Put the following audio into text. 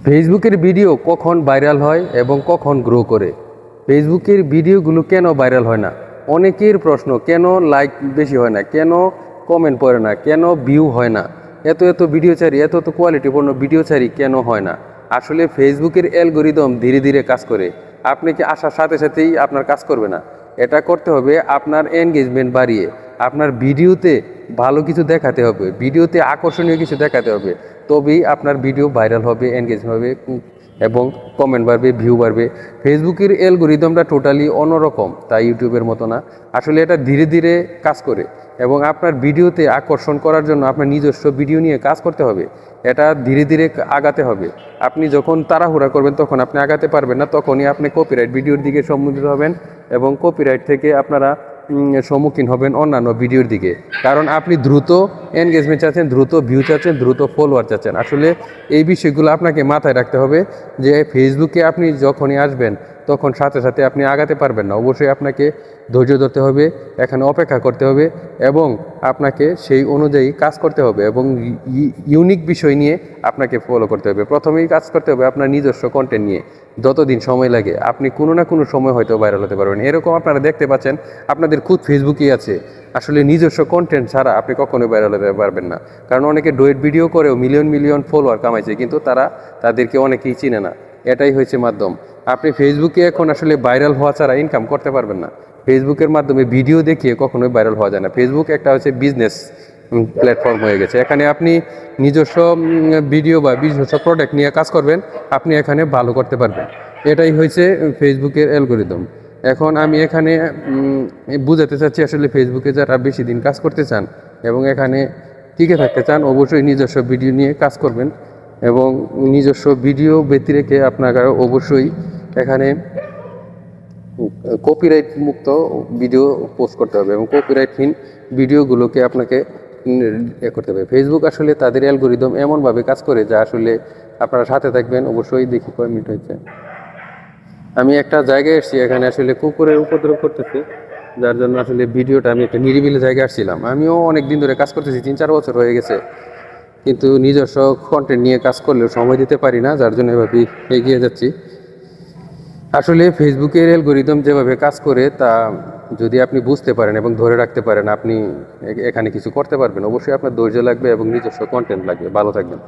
ফেসবুকের ভিডিও কখন ভাইরাল হয় এবং কখন গ্রো করে? ফেসবুকের ভিডিওগুলো কেন ভাইরাল হয় না? অনেকের প্রশ্ন, কেন লাইক বেশি হয় না, কেন কমেন্ট পড়ে না, কেন ভিউ হয় না, এত এত ভিডিও ছাড়ি, এত এত কোয়ালিটিপূর্ণ ভিডিও ছাড়ি কেন হয় না? আসলে ফেসবুকের অ্যালগরিদম ধীরে ধীরে কাজ করে। আপনি কি আসার সাথে সাথেই আপনার কাজ করবে না। এটা করতে হবে আপনার এনগেজমেন্ট বাড়িয়ে, আপনার ভিডিওতে ভালো কিছু দেখাতে হবে, ভিডিওতে আকর্ষণীয় কিছু দেখাতে হবে। তবেই আপনার ভিডিও ভাইরাল হবে, এনগেজ হবে এবং কমেন্ট বাড়বে, ভিউ বাড়বে। ফেসবুকের অ্যালগরিদমটা টোটালি অন্যরকম, তাই ইউটিউবের মতো না। আসলে এটা ধীরে ধীরে কাজ করে এবং আপনার ভিডিওতে আকর্ষণ করার জন্য আপনার নিজস্ব ভিডিও নিয়ে কাজ করতে হবে। এটা ধীরে ধীরে আগাতে হবে। আপনি যখন তাড়াহুড়া করবেন তখন আপনি আগাতে পারবেন না, তখনই আপনি কপিরাইট ভিডিওর দিকে সম্মুখীন হবেন এবং কপিরাইট থেকে আপনারা সম্মুখীন হবেন অন্যান্য ভিডিওর দিকে। কারণ আপনি দ্রুত এনগেজমেন্ট চাচ্ছেন, দ্রুত ভিউ চাচ্ছেন, দ্রুত ফলোয়ার চাচ্ছেন। আসলে এই বিষয়গুলো আপনাকে মাথায় রাখতে হবে যে ফেসবুকে আপনি যখনই আসবেন তখন সাথে সাথে আপনি আগাতে পারবেন না। অবশ্যই আপনাকে ধৈর্য ধরতে হবে, এখানে অপেক্ষা করতে হবে এবং আপনাকে সেই অনুযায়ী কাজ করতে হবে এবং ইউনিক বিষয় নিয়ে আপনাকে ফলো করতে হবে। প্রথমেই কাজ করতে হবে আপনার নিজস্ব কন্টেন্ট নিয়ে। যতদিন সময় লাগে আপনি কোনো না কোনো সময় হয়তো ভাইরাল হতে পারবেন। এরকম আপনারা দেখতে পাচ্ছেন আপনাদের খুদ ফেসবুকেই আছে। আসলে নিজস্ব কন্টেন্ট ছাড়া আপনি কখনোই ভাইরাল হতে পারবেন না। কারণ অনেকে ডুয়েট ভিডিও করেও মিলিয়ন মিলিয়ন ফলোয়ার কামাইছে, কিন্তু তাদেরকে অনেকেই চিনে না। এটাই হচ্ছে মাধ্যম। আপনি ফেসবুকে এখন আসলে ভাইরাল হওয়া ছাড়া ইনকাম করতে পারবেন না। ফেসবুকের মাধ্যমে ভিডিও দেখিয়ে কখনোই ভাইরাল হওয়া যায় না। ফেসবুক একটা হচ্ছে বিজনেস প্ল্যাটফর্ম হয়ে গেছে। এখানে আপনি নিজস্ব ভিডিও বা নিজস্ব প্রোডাক্ট নিয়ে কাজ করবেন, আপনি এখানে ভালো করতে পারবেন। এটাই হয়েছে ফেসবুকের অ্যালগরিদম। এখন আমি এখানে বুঝাতে চাচ্ছি আসলে ফেসবুকে যারা বেশি দিন কাজ করতে চান এবং এখানে টিকে থাকতে চান, অবশ্যই নিজস্ব ভিডিও নিয়ে কাজ করবেন এবং নিজস্ব ভিডিও ব্যতি রেখে আপনারা অবশ্যই এখানে কপিরাইট মুক্ত ভিডিও পোস্ট করতে হবে এবং কপিরাইটহীন ভিডিওগুলোকে আপনাকে করতে হবে। ফেসবুক আসলে তাদের অ্যালগরিদম এমনভাবে কাজ করে যা আসলে আপনারা সাথে থাকবেন। অবশ্যই দেখি কয় মিনিট হয়েছে। আমি একটা জায়গায় এসেছি, এখানে আসলে কুকুরের উপদ্রব করতেছে, যার জন্য আসলে ভিডিওটা আমি একটা নিরিবিলি জায়গায় আসছিলাম। আমিও অনেক দিন ধরে কাজ করতেছি, 3-4 বছর হয়ে গেছে, কিন্তু নিজস্ব কন্টেন্ট নিয়ে কাজ করলেও সময় দিতে পারি না, যার জন্য এভাবেই এগিয়ে যাচ্ছি। আসলে ফেসবুকের অ্যালগরিদম যেভাবে কাজ করে তা যদি আপনি বুঝতে পারেন এবং ধরে রাখতে পারেন, আপনি এখানে কিছু করতে পারবেন। অবশ্যই আপনার ধৈর্য লাগবে এবং নিজস্ব কন্টেন্ট লাগবে। ভালো থাকবেন।